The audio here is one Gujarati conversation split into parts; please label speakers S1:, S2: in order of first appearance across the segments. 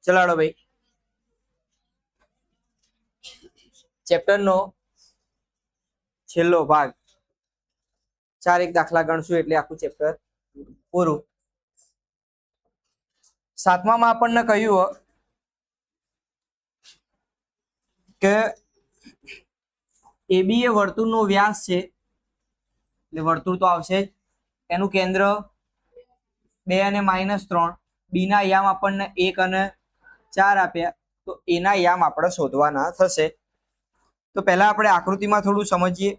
S1: ચલાડો ભાઈ ચેપ્ટર નો છેલ્લો ભાગ 4 એક દાખલા ગણશું એટલે આખું ચેપ્ટર પૂરું। સાતમામાં આપણને કહ્યું કે એબી એ વર્તુળનો વ્યાસ છે એટલે વર્તુળ તો આવશે જ, એનું કેન્દ્ર 2 અને -3, બી ના યામ આપણને 1 અને 4 આપ્યા, તો એના યામ આપણે શોધવાના થશે। તો પહેલા આપણે આકૃતિમાં થોડું સમજીએ।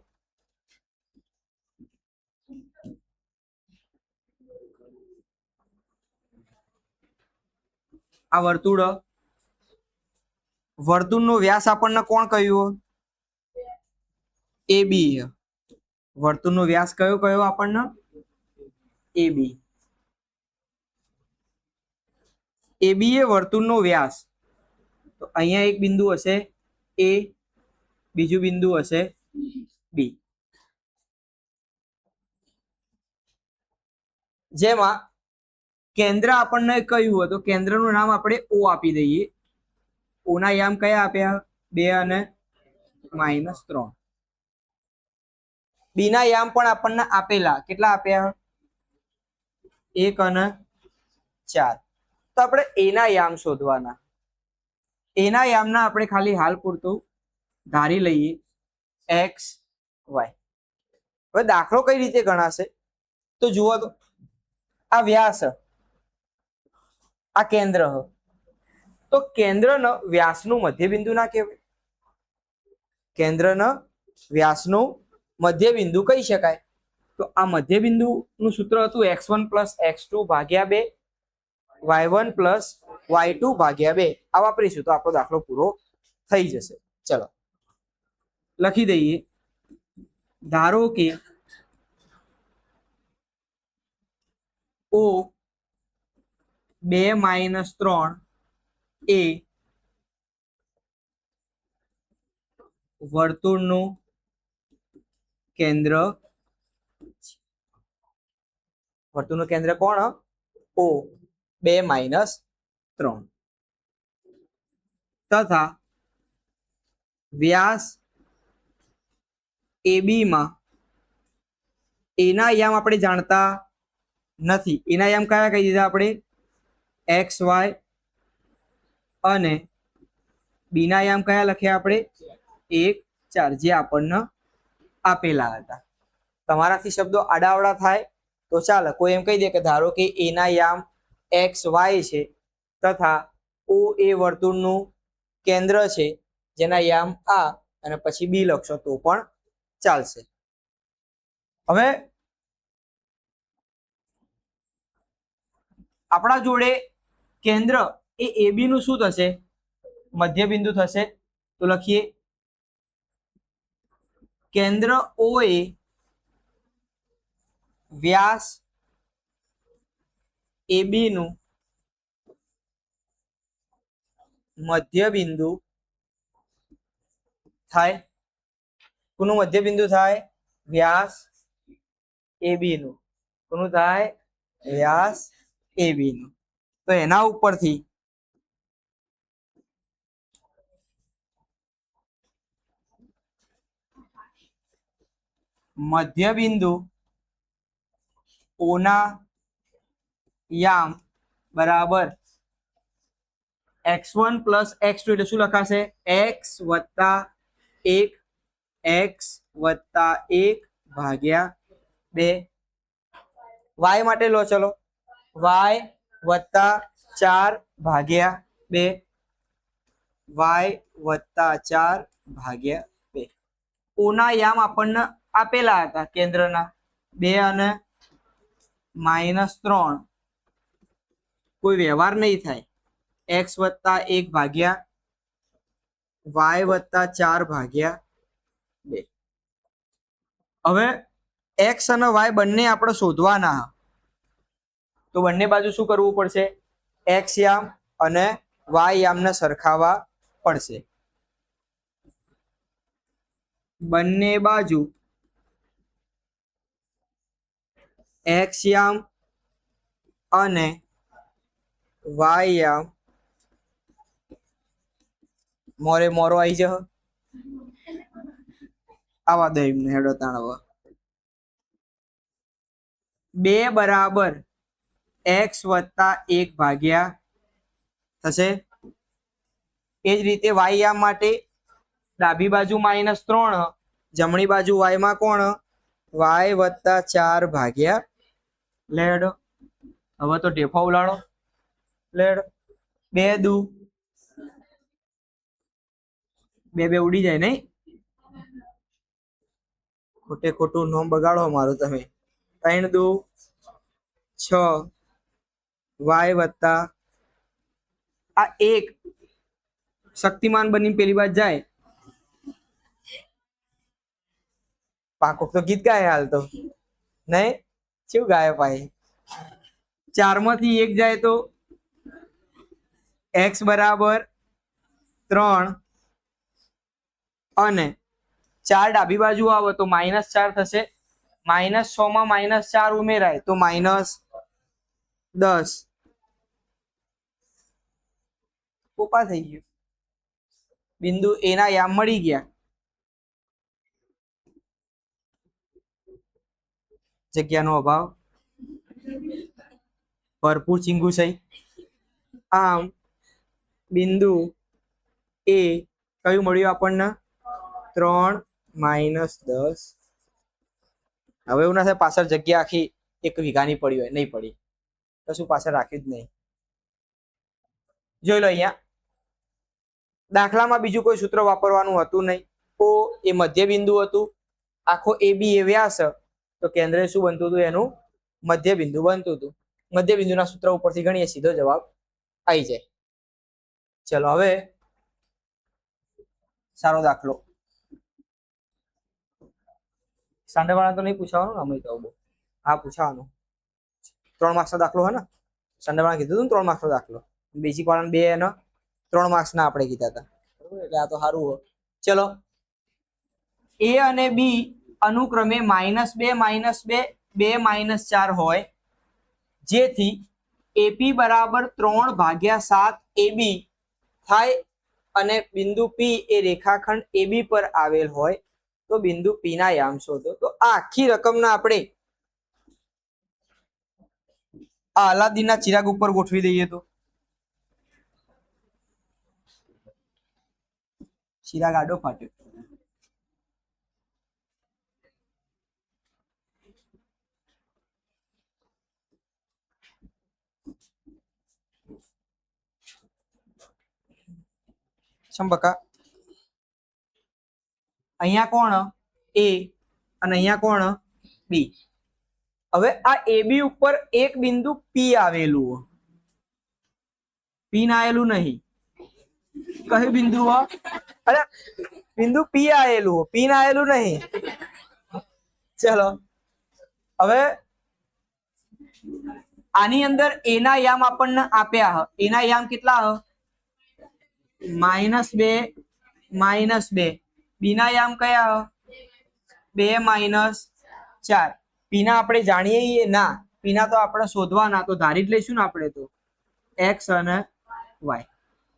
S1: આ વર્તુળનો વ્યાસ આપણને કોણ કહ્યું? એબી। વર્તુળનો વ્યાસ કયો કયો આપણને? એબી। એબી એ વર્તુળનો વ્યાસ, તો અહીંયા એક બિંદુ હશે એ, બીજું બિંદુ હશે બી, જેમાં કેન્દ્ર આપણને કયું હોય તો કેન્દ્રનું નામ આપણે ઓ આપી દઈએ। ઓ ના યામ કયા આપ્યા? 2 અને -3। બી ના યામ પણ આપણને આપેલા, કેટલા આપ્યા? 1 અને 4। તો આપણે એના યામ શોધવાના। એના યામના આપણે ખાલી હાલ પૂરતું ધારી લઈએ એક્સ વાય। હવે દાખલો કઈ રીતે ગણાશે તો જુઓ તો આ વ્યાસ, આ કેન્દ્ર, તો કેન્દ્રના વ્યાસનું મધ્યબિંદુ ના કહેવાય? કેન્દ્રના વ્યાસનું મધ્યબિંદુ કહી શકાય। તો આ મધ્યબિંદુનું સૂત્ર હતું x1 + x2 ભાગ્યા 2 y1 + y2 ભાગ્યા 2। આ વાપરીશું તો આપણો દાખલો પૂરો થઈ જશે। ચલો લખી દઈએ। ધારો કે O 2 - 3 એ વર્તુળનું કેન્દ્ર, વર્તુળનું કેન્દ્ર કોણ? O 2 - 3 તથા વ્યાસ એબી માં એના યામ આપણે જાણતા નથી। એના યામ કયા કહી દીધા આપણે? એક્સ વાય, અને બી ના યામ કયા લખ્યા આપણે? 1 4, જે આપણને આપેલા હતા। તમારાથી શબ્દો આડાવડા થાય તો ચાલે, કોઈ એમ કહી દે કે ધારો કે એના યામ એક્સ વાય છે તથા ઓ એ વર્તુળનું કેન્દ્ર છે જેના યામ આ, અને પછી બી લખશો તો પણ ચાલશે। હવે આપણા જોડે કેન્દ્ર એ એબી નું શું થશે? મધ્યબિંદુ થશે। તો લખીએ કેન્દ્ર ઓ એ વ્યાસ એબી નું મધ્યબિંદુ થાય। કોનું મધ્યબિંદુ થાય? વ્યાસ એબી નું। કોનું થાય? વ્યાસ એબી નું। તો એના ઉપરથી મધ્યબિંદુ ઓના યામ બરાબર x1 + x2 એટલે શું લખાશે? x + 1 x + 1 ભાગ્યા 2। y માટે લો, ચલો y + 4 ભાગ્યા 2, y + 4 ભાગ્યા 2। ઓના યામ આપણને આપેલા હતા કેન્દ્રના 2 અને -3, કોઈ વ્યવહાર નહીં થાય। x + 1 ભાગ્યા y + 4 ભાગ્યા 2। હવે x અને y બંને આપણે શોધવાના, તો બંને બાજુ શું કરવું પડશે? x યામ અને y યામને સરખાવવા પડશે। બંને બાજુ x યામ અને y યામ મોરે મોરો આવી જ આવા દે એમને હેડો તાણવા 2 બરાબર x વત્તા 1 ભાગ્યા થશે એ જ રીતે y યામ માટે ડાબી બાજુ -3 જમણી બાજુ y માં કોણ y વત્તા 4 ભાગ્યા લેડો હવે તો ટેફા ઉલાડો લેડો 2 દુ 2 ઉડી જાય નહીં ખોટે ખોટું નોમ બગાડો મારું તમે 3 દુ 6 y વત્તા આ 1 શક્તિમાન બની પેલી બાજુ જાય પાકો તો ગીત ગાય હાલ તો નહીં શું ગાય ભાઈ 4 માંથી 1 જાય તો x બરાબર 3 અને 4 ડાબી બાજુ આવે તો -4 થશે -6 માં -4 ઉમેરાય તો -10 પોપા થઈ ગયું બિંદુ એ ના યામ મળી ગયા જગ્યાનો અભાવ ભરપૂર ચીંગુ છે આમ બિંદુ એ કયું મળ્યું આપણને 3 -10 હવે એવું ના થાય પાછળ જગ્યા આખી 1 વીઘાની પડી હોય નહીં પડી કશું પાછળ રાખ્યું જ નહીં જોઈ લો અહીંયા દાખલામાં બીજું કોઈ સૂત્ર વાપરવાનું હતું નહીં તો એ મધ્ય બિંદુ હતું આખો એ બી એ વ્યાસ તો કેન્દ્ર શું બનતું હતું એનું મધ્ય બિંદુ બનતું હતું મધ્ય બિંદુના સૂત્ર ઉપરથી ગણીએ સીધો જવાબ આવી જાય ચલો હવે સારો દાખલો સાંડેવાળા તો નહીં પૂછવાનું ને અમે તો હા પૂછવાનું 3 માર્ક્સનો દાખલો હે ને સાંડેવાળા કીધું હતું ને 3 માર્ક્સનો દાખલો બેઝિક વાળાને 2 અને 3 માર્ક્સના આપણે કીધા હતા બરોબર એટલે આ તો સારું હોય ચલો એ અને બી અનુક્રમે -2 -2 2 -4 હોય જેથી એપી બરાબર 3/7 એબી થાય અને બિંદુ પી એ રેખાખંડ એબી પર આવેલ હોય તો બિંદુ પી ના યામ શોધો તો આ આખી રકમના આપણે આ અલાદીનના ચિરાગ ઉપર ગોઠવી દઈએ તો ચિરાગ આડો ફાટ્યો સંબકા અહીંયા કોણ એ અને અહીંયા કોણ બી હવે આ એબી ઉપર એક બિંદુ પી આવેલું પી ના આવેલું નહીં કયું બિંદુ અરે બિંદુ પી આવેલું પી ના આવેલું નહીં ચલો હવે આની અંદર એના યામ આપણને આપ્યા એના યામ કેટલા -2 -2 બીના યામ કયા 2 -4 પીના આપણે જાણીએ ના પીના તો આપણે શોધવાના તો ધારી જ લઈશું ને આપણે તો x અને y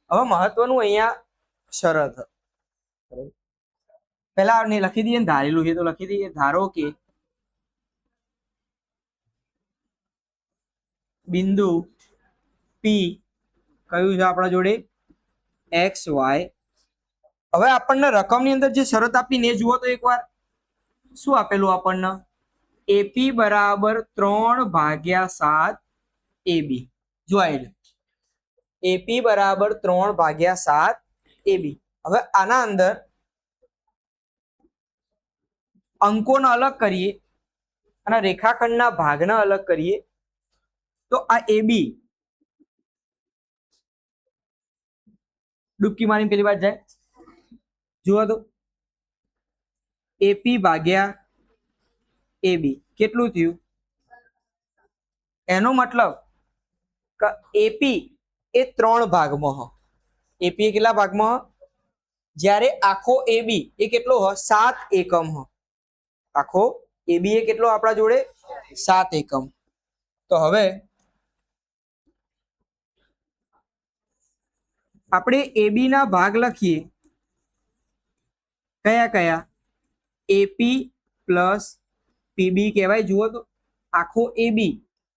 S1: હવે મહત્વનું અહીંયા શરત પહેલા ને લખી દઈએ ને ધારેલું છે તો લખી દઈએ ધારો કે બિંદુ પી કયું છે આપણા જોડે x y હવે આપણને રકમની અંદર જે શરત આપીને જુઓ તો એકવાર શું આપેલું આપણને એપી બરાબર 3/7 એબી જોઈ એપી બરાબર 3/7 એબી હવે આના અંદર અંકોને અલગ કરીએ અને રેખાખંડના ભાગને અલગ કરીએ તો આ એબી ડૂબકી મારીને પેલી વાત જાય જુઓ તો એપી ભાગ્યા એબી કેટલું થયું એનો મતલબ કે એપી એ 3 ભાગમાં એપી કેટલા ભાગમાં જ્યારે આખો એબી એ કેટલો 7 એકમ આખો એબી એ કેટલો આપણા જોડે 7 એકમ તો હવે આપણે એબી ના ભાગ લખીએ કયા કયા? એપી પ્લસ પીબી કહેવાય. જુઓ તો આખો એબી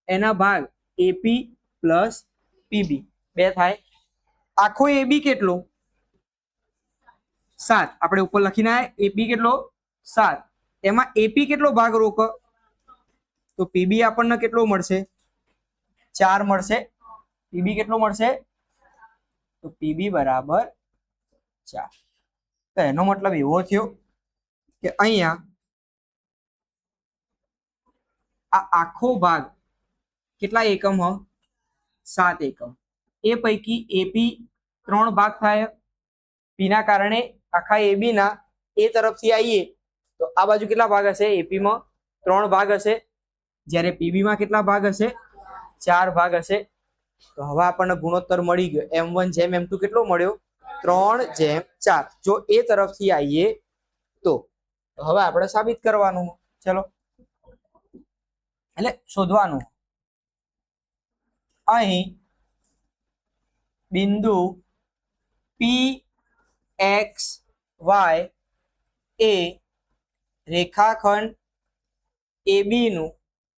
S1: એના ભાગ એપી પ્લસ પીબી 2 થાય. આખો એબી કેટલો? 7. આપણે ઉપર લખીને આયા એપી કેટલો? 7. એમાં એપી કેટલો ભાગ રોક? તો પીબી આપણને કેટલો મળશે? 4 મળશે. પીબી કેટલો મળશે? તો પીબી બરાબર 4. તો એનો મતલબ એવો થયો કે અહીંયા આ આખો ભાગ કેટલા એકમ હ? 7 એકમ. એ પૈકી એપી 3 ભાગ થાય. પીના કારણે આખા એબી ના એ તરફથી આવીએ તો આ બાજુ કેટલા ભાગ હશે? એપી માં 3 ભાગ હશે, જ્યારે પીબી માં કેટલા ભાગ હશે? 4 ભાગ હશે. તો હવે આપણને ગુણોત્તર મળી ગયો. m1/m2 કેટલો મળ્યો? 3/4. જો એ તરફથી આવીએ તો હવે આપણે સાબિત કરવાનું. ચલો, એટલે શોધવાનું. અહીં બિંદુ PXY એ રેખાખંડ AB નું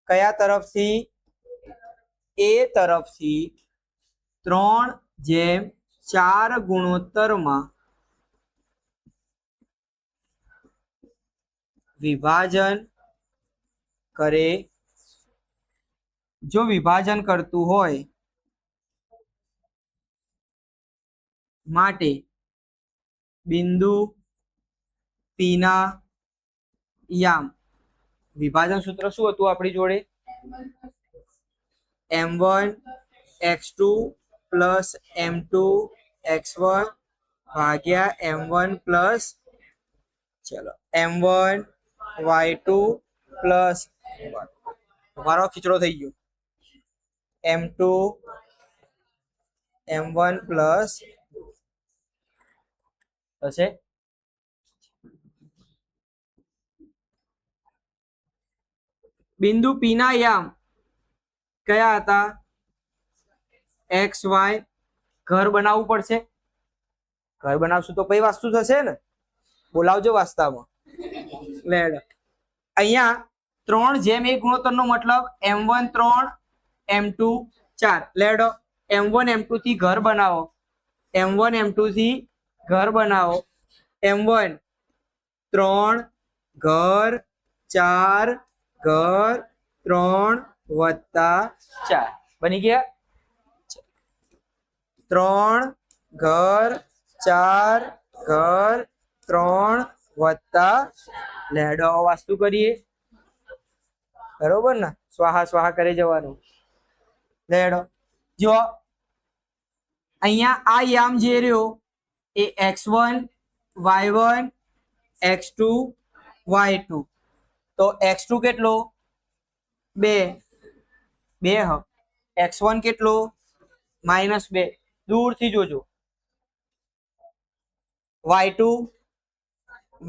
S1: કયા તરફથી? એ તરફથી 3/4 ગુણોત્તરમાં વિભાજન કરે. જો વિભાજન કરતું હોય માટે બિંદુ P ના યામ. વિભાજન સૂત્ર શું હતું આપણી જોડે? m1 x2 plus m2 x1 ભાગ્યા m1 પ્લસ ચલો m1 y2 પ્લસ મારો ખીચડો થઈ ગયો m2 m1 પ્લસ થશે. બિંદુ P ના યામ કયા હતા? XY. ઘર બનાવવું પડશે. ઘર બનાવશું તો કઈ વાસ્તુ થશે ને? બોલાવજો વાસ્તામાં. લેડ અહીંયા 3/1 ગુણોત્તરનો મતલબ m1 3 m2 4. લેડો m1 m2 થી ઘર બનાવો. m1 m2 થી ઘર બનાવો. m1 3 ઘર 4 ઘર 3 વત્તા 4 બની ગયા. 3 ઘર 4 ઘર 3 વત્તા લેડો વાસ્તુ કરીએ. બરોબર ને? સ્વાહા સ્વાહા કરી જવાનું. લેડો જો અહીંયા આ યામ જે રહ્યો એ x1 y1 x2 y2. તો x2 કેટલો? 2 હ. x1 કેટલો? -2. દૂરથી જોજો. y2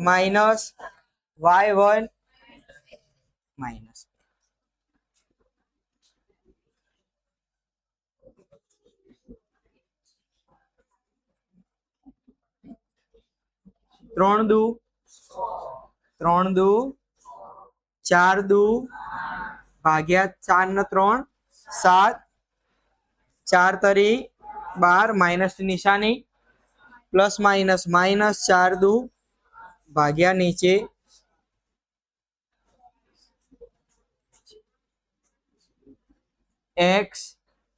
S1: minus y1 minus. ત્રણ દુ 4 દુ ભાગ્યા 4 ને 3 7. 4 તરી 12 માઇનસ નિશાની પ્લસ માઇનસ -4 દુ ભાગ્યા નીચે x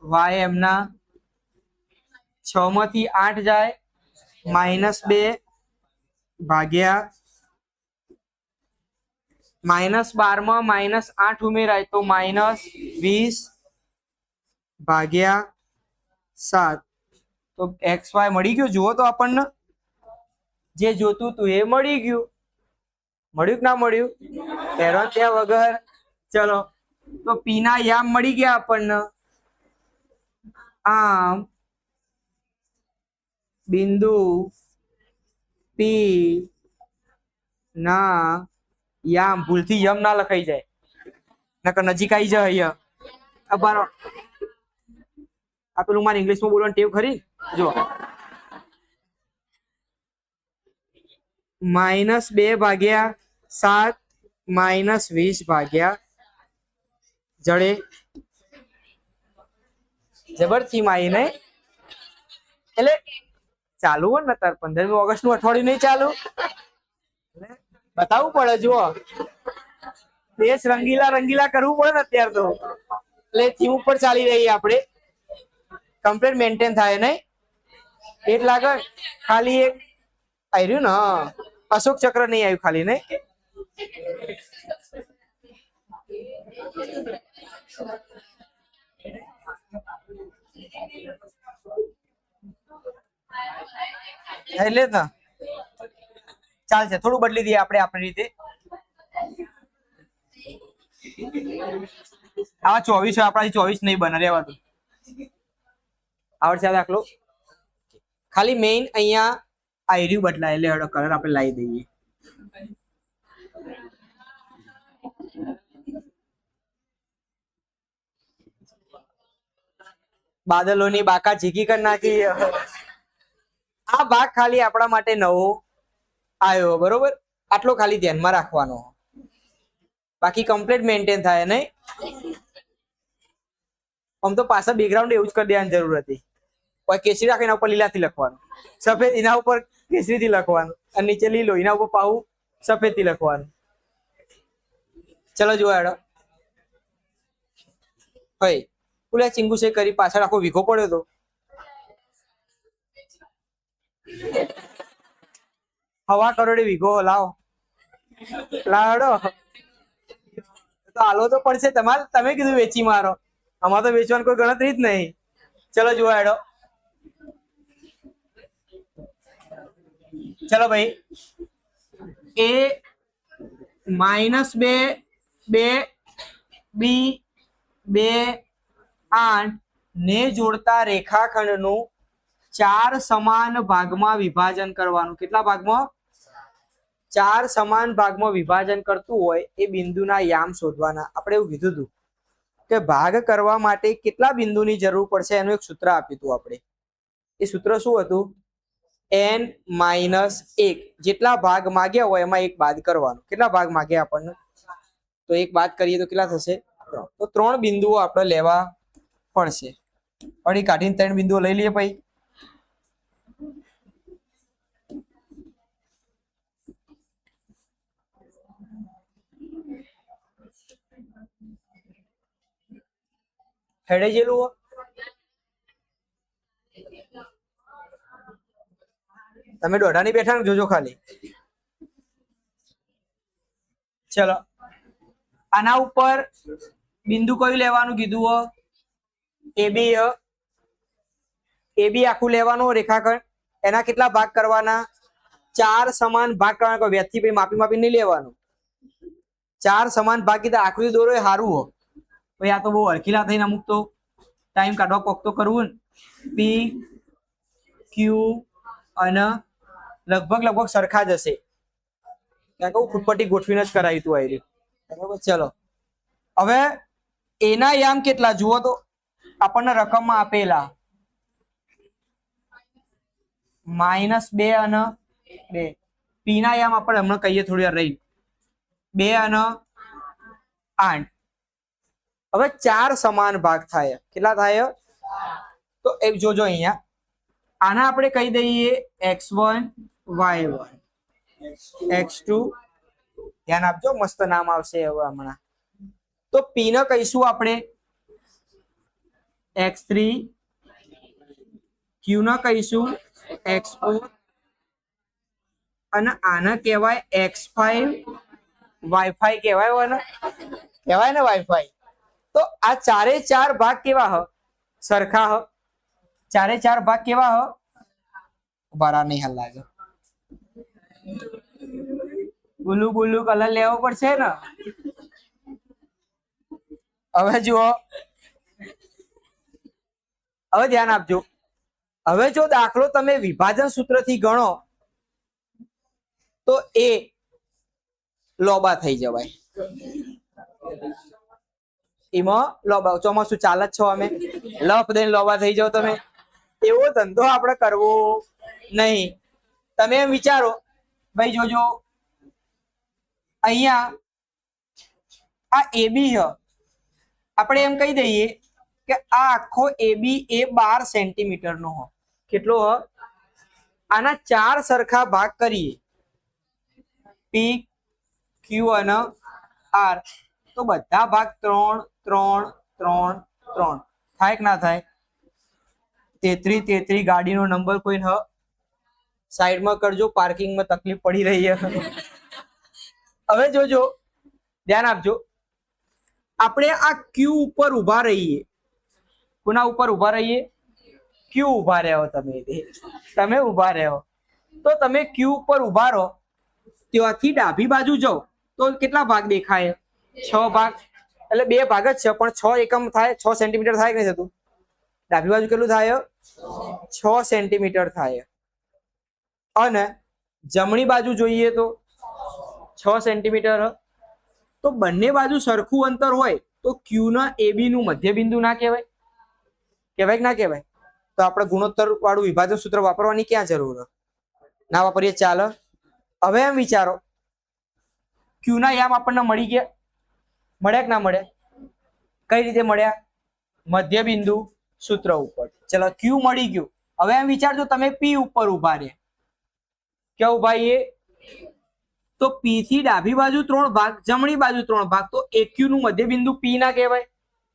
S1: y એમના 6 માંથી 8 જાય -2 ભાગ્યા -12 માં -8 ઉમેરાય તો -20 ભાગ્યા 7. તો xy મળી ગયો. જુઓ તો આપણને જે જોતું તું એ મળી ગયું. મળ્યું કે ના મળ્યું? હેરાન થયા વગર. ચલો તો P ના યામ મળી ગયા આપણને. આમ બિંદુ P ના યામ, ભૂલથી યમ ના લખાઈ જાય નકર નજીક આવી જાય. અહીંયા બારો આ પેલું મારે ઇંગ્લિશમાં બોલવાની ટેવ ખરી. જો -2/7 -20 ભાગ્યા જડે જબર થીમ આવી નહીં એટલે ચાલુ હોય ને તાર 15મી ઓગસ્ટ નું અઠવાડિયું નહીં ચાલુ બતાવવું પડે જુઓ દેશ રંગીલા રંગીલા કરવું પડે ને અત્યારે તો એટલે થીમ ઉપર ચાલી રહી આપણે કમ્પ્લીટ મેન્ટેન થાય નહીં એટલે આગળ ખાલી એક આવ્યું ને અશોક ચક્ર નહીં આવ્યું ખાલી નહીં એટલે જ ચાલશે થોડું બદલી દઈએ આપણે આપણી રીતે આવા 24 આપણાથી 24 નહીં બને રહેવા દો આવડશે આ દાખલો ખાલી મેઇન અહીંયા આયર્યું બદલાય એટલે હળો કલર આપણે લાવી દઈએ બાદલોની બાકા ઝીકી કરી નાખી આ ભાગ ખાલી આપણા માટે નવો આવ્યો બરોબર આટલો ખાલી ધ્યાનમાં રાખવાનો બાકી કમ્પ્લીટ મેન્ટેન થાય નહીં આમ તો પાછા બેકગ્રાઉન્ડ એવું જ કરી દેવાની જરૂર હતી કોઈ કેસરી રાખે એના ઉપર લીલાથી લખવાનું સફેદ એના ઉપર કેસરીથી લખવાનું અને નીચે લીલો એના ઉપર પાવું સફેદથી લખવાનું ચલો જોવા હેડો હોય પુલા ચિંગુ છે કરી પાછળ આખો વીઘો પડ્યો તો હવા કરોડે વીઘો લાવો લાવડો તો હાલો તો પડશે તમારે તમે કીધું વેચી મારો અમારે તો વેચવાની કોઈ ગણતરી જ નહીં ચલો જોવા હેડો ચલો ભાઈ A -2 B 8 ને જોડતા રેખાખંડનું 4 સમાન ભાગમાં વિભાજન કરવાનું કેટલા ભાગમાં 4 સમાન ભાગમાં વિભાજન કરતું હોય એ બિંદુના યામ શોધવાના આપણે એવું કીધું હતું કે ભાગ કરવા માટે કેટલા બિંદુની જરૂર પડશે એનું એક સૂત્ર આપ્યું હતું આપણે એ સૂત્ર શું હતું n-1 જેટલા ભાગ માંગ્યા હોય એમાં એક બાદ કરવાનું કેટલા ભાગ માંગ્યા આપણને તો એક બાદ કરીએ તો કેટલા થશે 3 તો 3 બિંદુઓ આપણે લેવા પડશે અડી કાઢીને 3 બિંદુઓ લઈ લઈએ ભાઈ હેડે જેલું તમે દોઢાની બેઠા ને જોજો ખાલી ચલો આના ઉપર બિંદુ કયું લેવાનું કીધું AB આખું લેવાનું રેખાખંડ એના કેટલા ભાગ કરવાના 4 સમાન ભાગ કરવાના વ્યાજથી પછી માપી માપી નહીં લેવાનું 4 સમાન ભાગ કીધા આકૃતિ દોરો એ સારું હો ભાઈ આ તો બહુ હરખીલા થઈને અમુક તો ટાઈમ કાઢવા કોક તો કરવું ને P Q અને લગભગ સરખા જ હશે ત્યાં કહું ફૂટપટ્ટી ગોઠવીને જ કરાવ્યું હતું આવી બરાબર ચલો હવે એના યામ કેટલા જુઓ તો આપણને રકમમાં આપેલા -2 અને 2 P ના યામ આપણે હમણાં કહીએ થોડી વાર રહી 2 અને 8 હવે 4 સમાન ભાગ થાય કેટલા થાય તો એક જોજો અહીંયા આના આપણે કહી દઈએ x1 y1 x2 ધ્યાન આપજો મસ્ત નામ આવશે હવે હમણાં તો p ને કહીશું આપણે x3 q ને કહીશું x4 અને આને કહેવાય x5 y5 કહેવાય ને y5 તો આ 4 ભાગ કેવા હ સરખા હ 4 ભાગ કેવા હ બરા નહીં હાલ લાગે બ્લુ કલર લેવો પડશે ને હવે જુઓ હવે ધ્યાન આપજો હવે જો દાખલો તમે વિભાજન સૂત્રથી ગણો તો એ લોબા થઈ જવાય એમાં લોબા ચોમાસું ચાલે જ છો અમે લફ દઈને લોબા થઈ જાવ તમે એવો ધંધો આપણે કરવો નહીં તમે એમ વિચારો ભાઈ જોજો અહીંયા આ AB હ, આપણે એમ કહી દઈએ કે આ આખો AB એ 12 સેન્ટીમીટર નો હો. કેટલો હ? આના 4 સરખા ભાગ કરીએ, P Q અને R, તો બધા ભાગ 3 3 3 3 થાય કે ના થાય? 33 33 ગાડીનો નંબર કોઈ હ સાઈડમાં કરજો, પાર્કિંગમાં તકલીફ પડી રહી છે. હવે જોજો, ધ્યાન આપજો, આપણે આ Q ઉપર ઊભા રહીએ. કોના ઉપર ઊભા રહીએ? Q ઊભા રહ્યો. તમે ઊભા રહ્યો તો તમે Q ઉપર ઊભા રહો, ત્યાંથી ડાબી બાજુ જાઓ તો કેટલા ભાગ દેખાય? 6 ભાગ. એટલે 2 ભાગ જ છે, પણ 6 એકમ થાય, 6 સેન્ટીમીટર થાય કે નહીં થતું? ડાબી બાજુ કેટલું થાય? 6 સેન્ટીમીટર થાય. અને જમણી બાજુ જોઈએ તો 6 સેન્ટીમીટર. તો બંને બાજુ સરખું અંતર હોય તો Q ના AB નું મધ્ય બિંદુ ના કહેવાય? કહેવાય કે ના કહેવાય? તો આપણે ગુણોત્તર વાળું વિભાજન સૂત્ર વાપરવાની ક્યાં જરૂર? ના વાપરીએ ચાલે. હવે એમ વિચારો, Q ના યામ આપણને મળી ગયા, મળ્યા કે ના મળ્યા? કઈ રીતે મળ્યા? મધ્ય બિંદુ સૂત્ર ઉપર. ચલો Q મળી ગયું. હવે એમ વિચારજો, તમે P ઉપર ઉભા રહ્યા. ક્યાં ઉભા છીએ? તો P થી ડાબી બાજુ 3 ભાગ, જમણી બાજુ 3 ભાગ, તો AQ નું મધ્ય બિંદુ P ના કહેવાય?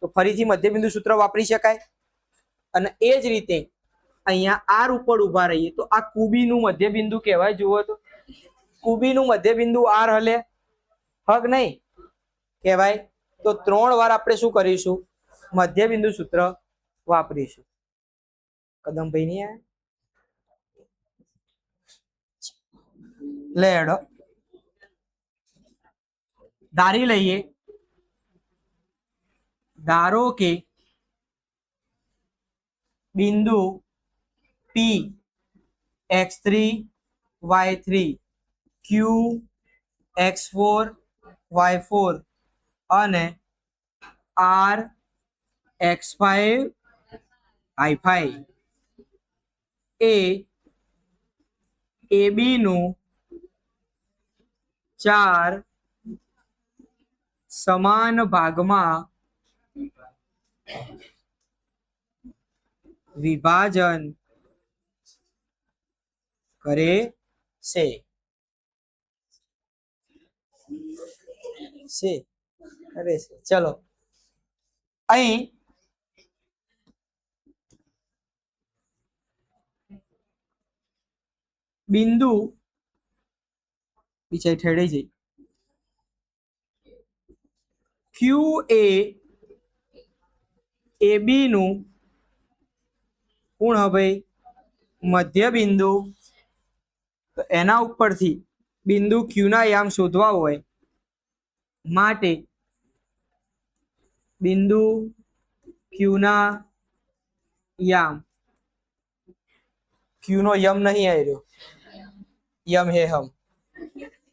S1: તો ફરીથી મધ્ય બિંદુ સૂત્ર વાપરી શકાય. અને એ જ રીતે અહીંયા R ઉપર ઉભા રહીએ તો આ QB નું મધ્ય બિંદુ કહેવાય. જુઓ તો QB નું મધ્ય બિંદુ R હલે, હક નહીં કહેવાય? તો 3 વાર આપણે શું કરીશું? મધ્ય બિંદુ સૂત્ર વાપરીશું. કદમભાઈ ની લે હેડો, ધારી લઈએ, ધારો કે બિંદુ P x3 y3 Q x4 y4 અને R x5 y5 એ AB નું 4 સમાન ભાગમાં વિભાજન કરે છે. ચલો અહીં બિંદુ બીજા ઠેડે જઈ, Q એ AB નું કોણ હવે? મધ્ય બિંદુ. તો એના ઉપરથી બિંદુ Q ના યામ શોધવા હોય માટે બિંદુ Q ના યામ, Q નો યમ નહીં આવ્યો, યમ હે હમ,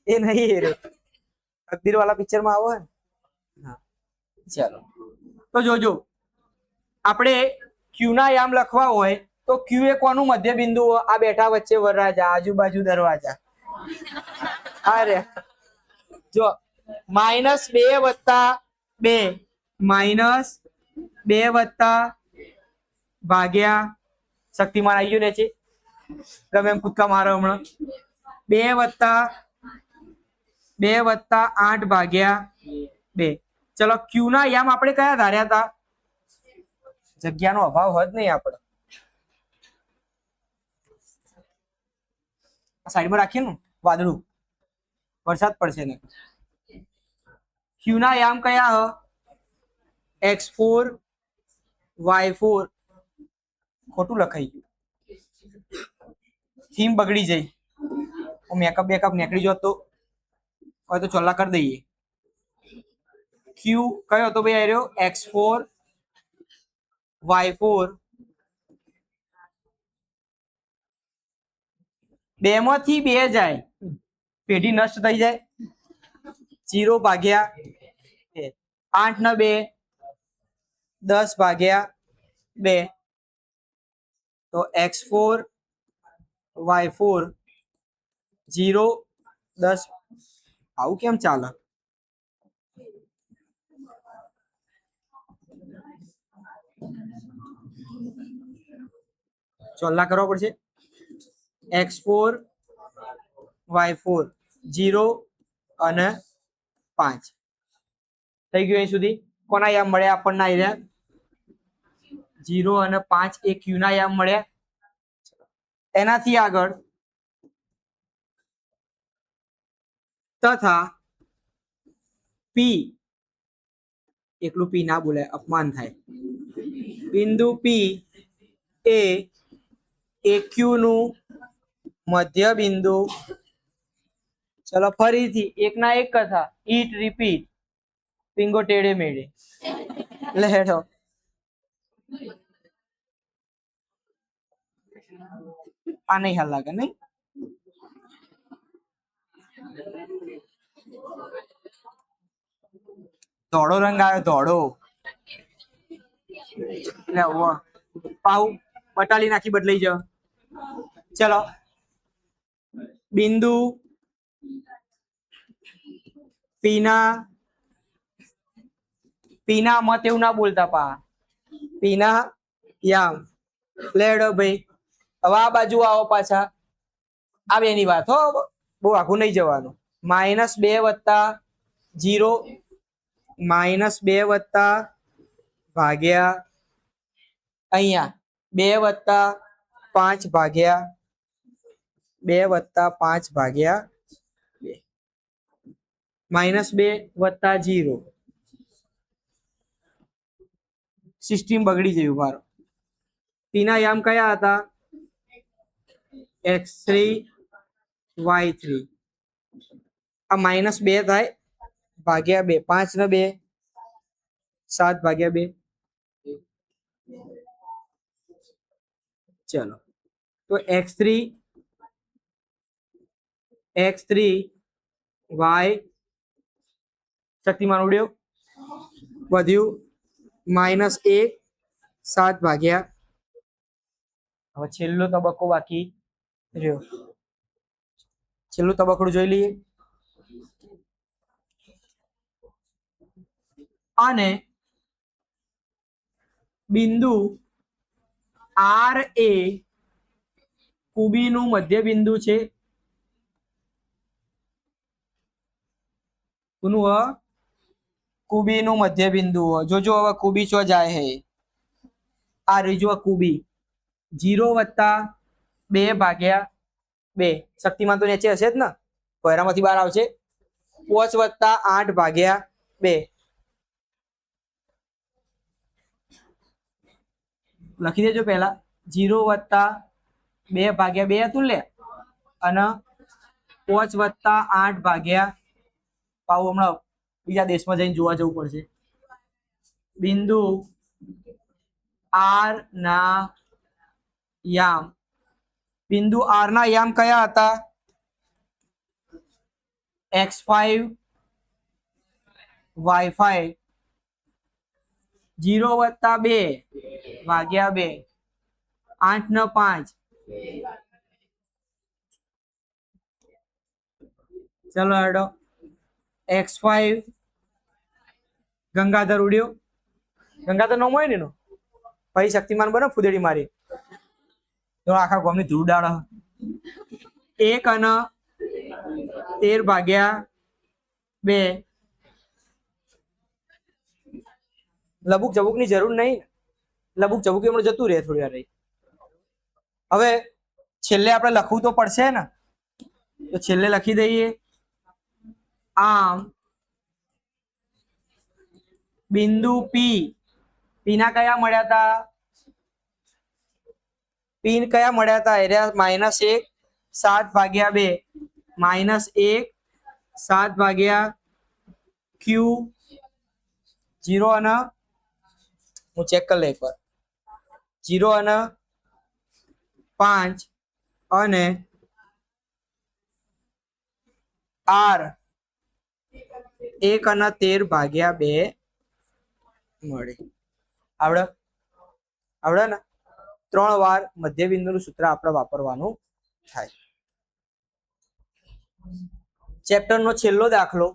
S1: એ નહીં આવ્યો. તકદીર વાળા પિક્ચર માં આવો ને. હા ચાલો, તો જોજો, આપણે Q ના યામ લખવા હોય તો Q એ કોનું મધ્ય બિંદુ? આ બેઠા વચ્ચે વરરાજા, આજુબાજુ દરવાજા. અરે જો -2 + 2 -2 ભાગ્યા, શક્તિમાન આવી ગયું ને છે, ગમે એમ કૂદકા મારો હમણાં, 2 + 8 ભાગ્યા 2. ચલો Q ના યામ આપણે કયા ધાર્યા હતા? જગ્યાનો અભાવ હોત નહીં આપણે સાઈડમાં રાખીએ ને, વાદળું વરસાદ પડશે ને. Q ના યામ કયા હ? x4 y4. ખોટું લખાઈ ગયું, થીમ બગડી જઈ. મેકઅપ બેકઅપ નીકળી જોત તો હોય તો ચોલ્લા કરી દઈએ. Q કયો હતો ભાઈ? આવ્યો x4 y4. 2 માંથી 2 જાય, પેઢી નષ્ટ થઈ જાય. 0 ભાગ્યા 8 ના 2 10 ભાગ્યા 2. તો x4 y4 0 10 આવું કેમ ચાલે? ચોલ્લા કરવા પડશે. x4 y4 0 અને 5 થઈ ગયું. અહીં સુધી કોના યામ મળ્યા આપણને? આવ્યા 0 અને 5 એ q ના યામ મળ્યા. એનાથી આગળ તથા p, એકલું p ના બોલાય, અપમાન થાય. બિંદુ p એ aq નું મધ્ય બિંદુ. ચલો ફરીથી એક ના એક કથા, ઈટ રિપીટ, પિંગો ટેડે મેડે. લે હેઠો આ નહીં હાલ લાગે નહીં. ધોળો રંગ આવ્યો, ધોળો. પાઉ બટાલી નાખી બદલાઈ જાવ. ચલો બિંદુ પીના મત એવું ના બોલતા પા. પીના યામ લેડો ભાઈ. હવે આ બાજુ આવો પાછા. આ બેની વાત હો, બહુ આખું નહીં જવાનું. -2 વત્તા 0 -2 વત્તા ભાગ્યા અહીંયા 2 વત્તા 5 ભાગ્યા 2 વત્તા 5 ભાગ્યા 2 -2 વત્તા 0. સિસ્ટમ બગડી ગયું મારો. તીના યામ કયા હતા? x3 y3. આ -2 થાય ભાગ્યા 2. 5 ને 2 7 ભાગ્યા 2. ચલો તો x3 y શક્તિમાન ઉડ્યો, વધ્યું -1 7 ભાગ્યા. હવે છેલ્લો તબક્કો બાકી રહ્યો. છેલ્લું તબક્કું જોઈ લઈએ. અને બિંદુ R એ કુબી નું મધ્ય બિંદુ છે. કુબી નું મધ્ય બિંદુ. જોજો હવે કુબી ચો જાય હે. આ રીજો કુબી 0 વત્તા 2 ભાગ્યા 2. શક્તિમાન તો નીચે હશે જ ને, પહેરામાંથી બહાર આવશે. 5 વત્તા 8 ભાગ્યા 2. લખી દેજો પહેલા. 0 વત્તા 2 ભાગ્યા 2 હતું લે, અને 5 વત્તા 8 ભાગ્યા પાઉ. હમણાં બીજા દેશમાં જઈને જોવા જવું પડશે. બિંદુ R ના યામ. બિંદુ R ના યામ કયા હતા? x5 y5 0 વત્તા 2 ભાગ્યા 2. 8 ને 5. ચલો હેડો. x5 ગંગાધર ઉડ્યો. ગંગાધર નો હોય ને એનો ભાઈ શક્તિમાન બનો ફુદેડી મારી તો આખા ગામની ધૂળ ડાળ. 1 અને 13 ભાગ્યા 2. લબુક જબુક ની જરૂર નહીં. લબુક જબુક એમણે જતું રહે થોડી વાર રહી. હવે છેલ્લે આપણે લખવું તો પડશે ને, તો છેલ્લે લખી દઈએ. આમ બિંદુ પી ના કયા મળ્યા હતા? પી કયા મળ્યા હતા? -1 7 ભાગ્યા 2. -1 7 ભાગ્યા q 0 અને હું ચેક કરી લે એકવાર. 0 અને 5 અને r 1 અને 13 ભાગ્યા 2 મળે. આવડે ને? 3 વાર મધ્ય બિંદુનું સૂત્ર આપણે વાપરવાનું થાય. ચેપ્ટર નો છેલ્લો દાખલો.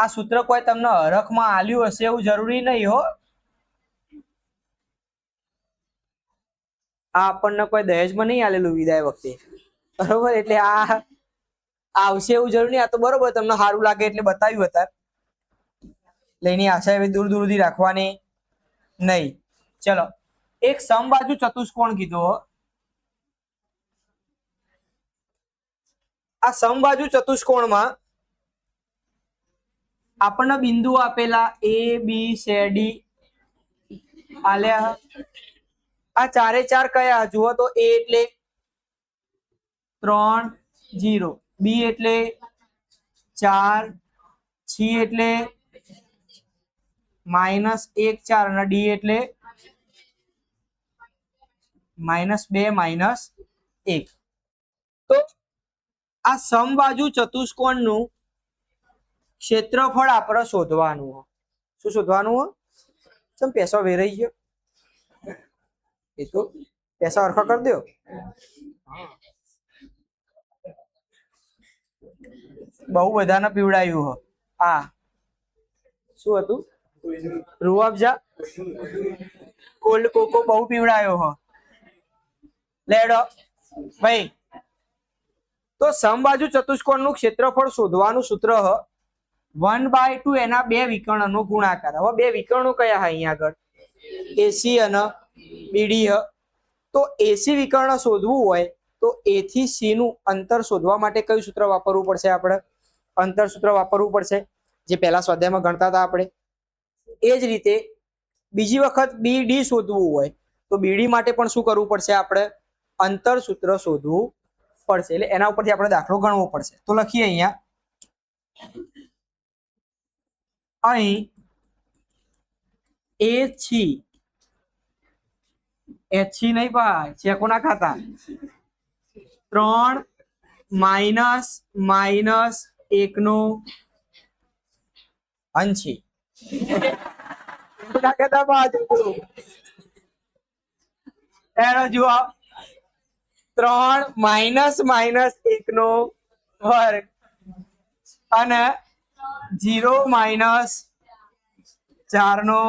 S1: આ સૂત્ર કોઈ તમને હરખમાં આલ્યું હશે એવું જરૂરી નહીં હો. આ આપણને કોઈ દહેજમાં નહીં આલેલું વિદાય વખતે, બરોબર? એટલે આ આવશે એવું જરૂર નહીં. આ તો બરોબર તમને સારું લાગે એટલે બતાવ્યું હતા, એટલે એની આશા એવી દૂર દૂરથી રાખવાની નહીં. ચલો, એક સમબાજુ ચતુષ્કોણ કીધો. આ સમબાજુ ચતુષ્કોણમાં આપણને બિંદુ આપેલા A B C D આલ્યા. આ ચારે ચાર કયા જુઓ તો? A એટલે 3 0, B એટલે 4, C એટલે -1 4 અને D એટલે -2 -1. તો આ સમબાજુ ચતુષ્કોણનું ક્ષેત્રફળ આપણે શોધવાનું. શું શોધવાનું? ચમ પૈસા વેરાઈ ગયો? એ તો પૈસા હરખા કરી દો. બહુ બધાને પીવડાયું. આ શું હતું? રૂઅફજા કોલ્ડ કોકો બહુ પીવડાયો હો. લેડો ભાઈ, તો સમબાજુ ચતુષ્કોણનું ક્ષેત્રફળ શોધવાનું સૂત્ર 1/2 એના બે વિકર્ણનો ગુણાકાર. હવે બે વિકર્ણો કયા છે અહીંયા આગળ? AC અને BD. તો AC વિકર્ણ શોધવું હોય તો A થી C નું અંતર શોધવા માટે કયું સૂત્ર વાપરવું પડશે? આપણે અંતર સૂત્ર વાપરવું પડશે, જે પહેલા સ્વાધ્યાયમાં ગણતા હતા આપણે. એ જ રીતે બીજી વખત BD શોધવું હોય તો BD માટે પણ શું કરવું પડશે? આપણે અંતર સૂત્ર શોધવું પડશે. એટલે એના ઉપરથી આપણે દાખલો ગણવો પડશે. તો લખીએ અહીંયા, અહીં HC નહીં ભાઈ, ચેકોના ખાતા 3 -1 નો અંશી. જુઓ, 3 -1 નો વર્ગ અને 0 -4 નો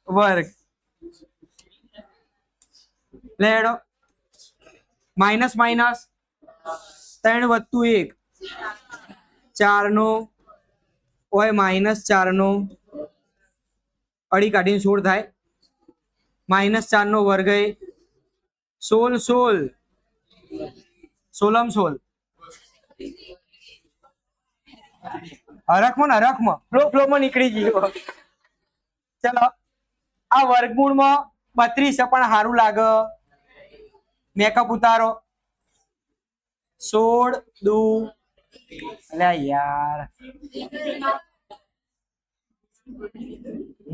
S1: વર્ગ. લેડો, માઇનસ માઇનસ 3 + 1 4 નો હોય, -4 નો અડી કાઢીને 16 થાય. -4 નો વર્ગ 16 16 હરખમાં ફ્લો નીકળી ગયો. ચલો, આ વર્ગમૂળમાં 32 પણ સારું લાગે. મેકઅપ ઉતારો. 16 દુ, અલ્યા યાર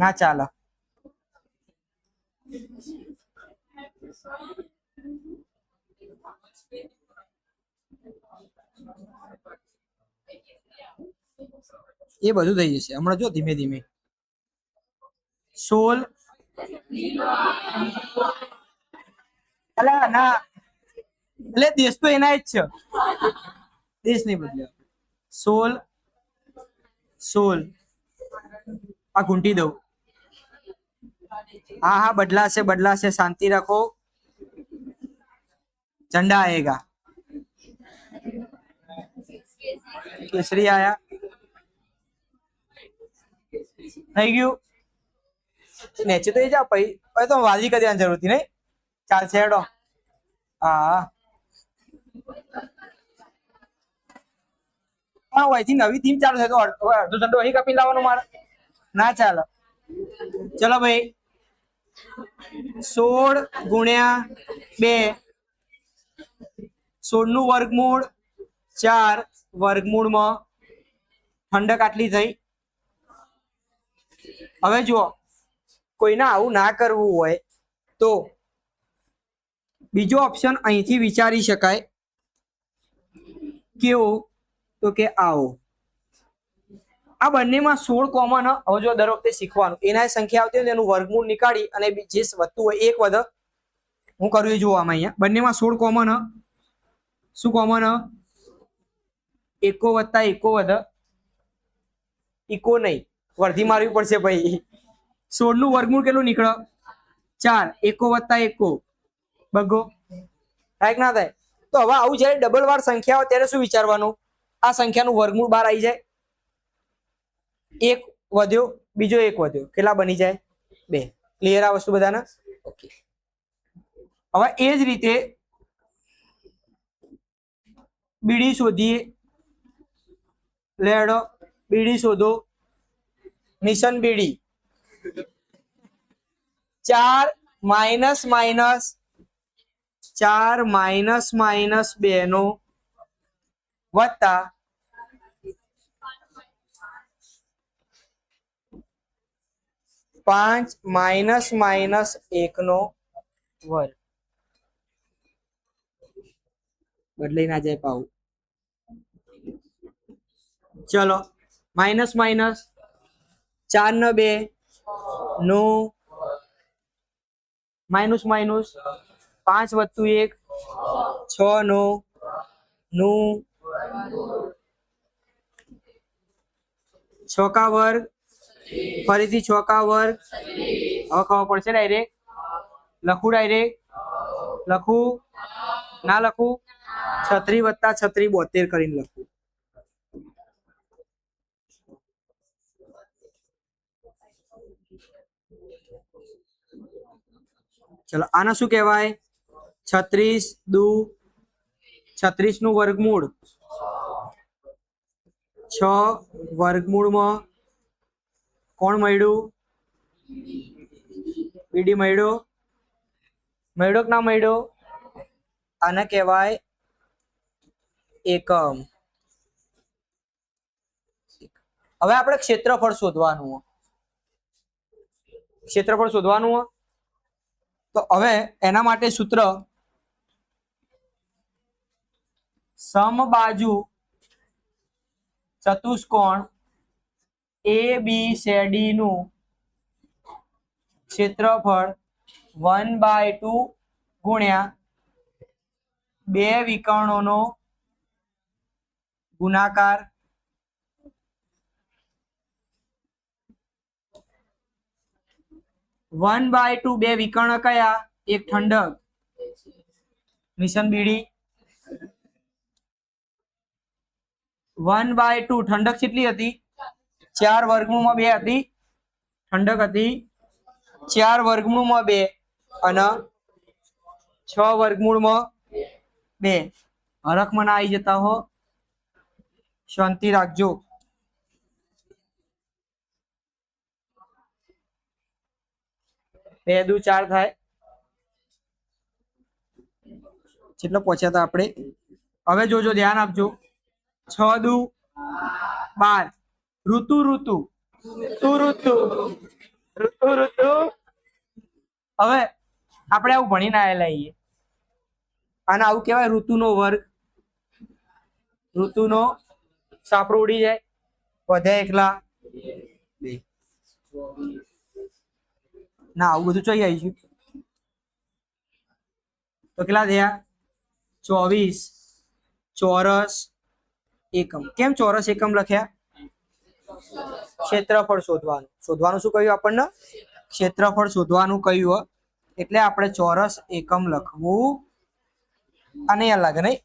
S1: ના ચાલે. એ બધું થઈ જશે હમણાં, જો ધીમે ધીમે. 16 અલા ના, એટલે દેશ તો એના જ છે, દેશ નહીં બદલ્યો. 16 આ ઘૂંટી દઉં. હા બદલાશે, શાંતિ રાખો. झंडा आएगा. केसरी आया. થઈ ગયું. નીચે તો એ જા પછી, હવે તો વાજી કરી દેવાની જરૂર હતી નહીં. ચાલશે હેડો. હા અહીંથી નવી થીમ ચાલુ થાય તો અડધો ઝંડો અહીં કાપી લાવવાનો મારે ના ચાલે. ચલો ભાઈ, 16 × 2 16 નું વર્ગમૂળ 4, વર્ગમૂળમાં ઠંડક આટલી થઈ. હવે જુઓ, કોઈને આવું ના કરવું હોય તો બીજો ઓપ્શન અહીંથી વિચારી શકાય. કેવો? તો કે આવો. આ બંનેમાં 16 કોમન. હવે જો દર વખતે શીખવાનું, એના સંખ્યા આવતી હોય એનું વર્ગમૂળ નીકાળી અને જે વધતું હોય એક વધે. હું કરું એ જોવામાં અહીંયા બંનેમાં 16 કોમન. શું કોમન? એકો વત્તા એકો વધ ઇકો નહીં, વર્ધી મારવી પડશે ભાઈ. 16 નું વર્ગમૂળ કેટલું નીકળે? 4. એકો વત્તા એકો બગો થાય કે ના થાય? તો હવે આવું જયારે ડબલ વાર સંખ્યા હોય ત્યારે શું વિચારવાનું? આ સંખ્યાનું વર્ગમૂળ બહાર આવી જાય, એક વધ્યો બીજો એક વધ્યો, કેટલા બની જાય? 2. ક્લિયર આ વસ્તુ બધાને? ઓકે. હવે એ જ રીતે બીડી શોધીએ. લેડો બીડી શોધો. નિશન બીડી 4 માઇનસ માઇનસ 4 માઇનસ માઇનસ 2 નો વત્તા 5 માઇનસ માઇનસ 1 નો વર્ગ. બદલાઈ ના જાય પાઉ. ચલો માઇનસ માઇનસ 4 ને 2 નો માઇનસ માઇનસ 5 વત્તુ 1 6 નો નું 6 કા વર્ગ ફરીથી 6 કા વર્ગ. હવે ખબર પડશે ડાયરેક્ટ લખું? ડાયરેક્ટ લખું ના લખું? 36 વત્તા 36 72 કરીને લખું. ચલો આને શું કહેવાય? 36 દુ 36 નું વર્ગમૂળ 6 વર્ગમૂળમાં કોણ મળ્યું? બીડી મળ્યો. મળ્યો કે ના મળ્યો? આને કહેવાય એકમ. હવે આપણે ક્ષેત્રફળ શોધવાનું. ક્ષેત્રફળ શોધવાનું. તો હવે એના માટે સૂત્ર સમબાજુ ચતુષ્કોણ ABCD નું ક્ષેત્રફળ 1/2 ગુણ્યા 2 વિકર્ણોનો ગુણાકાર 1/2 2 વિકર્ણ કયા? એક ઠંડક મિશન બીડી. 1/2 ઠંડક કેટલી હતી? 4 વર્ગમૂળમાં 2 હતી. ઠંડક હતી 4 વર્ગમૂળમાં 2 અને 6 વર્ગમૂળમાં 2. હરખમાં ના આવી જતા હો, શાંતિ રાખજો. બે દુ 4 થાય. કેટલો પહોંચ્યા હતા આપણે? હવે જોજો, ધ્યાન આપજો. 6 દુ 12. ઋતુ ઋતુ ઋતુ ઋતુ ઋતુ ઋતુ. હવે આપણે આવું ભણીને આવેલા છીએ. આને આવું કહેવાય ઋતુનો વર્ગ. ઋતુનો સાપડું ઉડી જાય. વધ્યા એકલા 2. ના આવું બધું ચોઈ આવીશું તો કેટલા થયા? 24 ચોરસ એકમ. કેમ ચોરસ એકમ લખ્યા? ક્ષેત્રફળ શોધવાનું. શોધવાનું શું કહ્યું આપણને? ક્ષેત્રફળ શોધવાનું કહ્યું. એટલે આપણે ચોરસ એકમ લખવું. આ નહીં લાગે નહીં?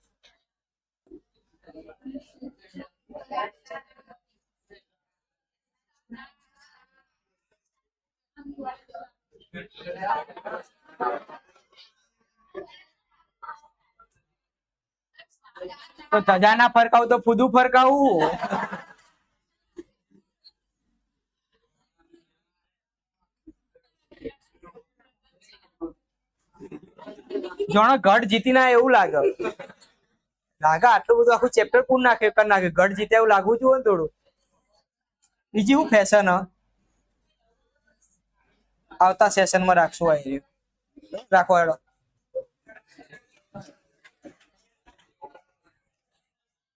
S1: તો ધજા ના ફરકાવું તો ફૂદું ફરકાવું. જાણો ઘટ જીતી ના એવું લાગે. આટલું બધું આખું ચેપ્ટર કોણ નાખે કરી નાખે. ઘટ જીતે એવું લાગવું જોઈએ ને થોડું. બીજી શું ફેશન આવતા સેશનમાં રાખશું. રાખો હેડો.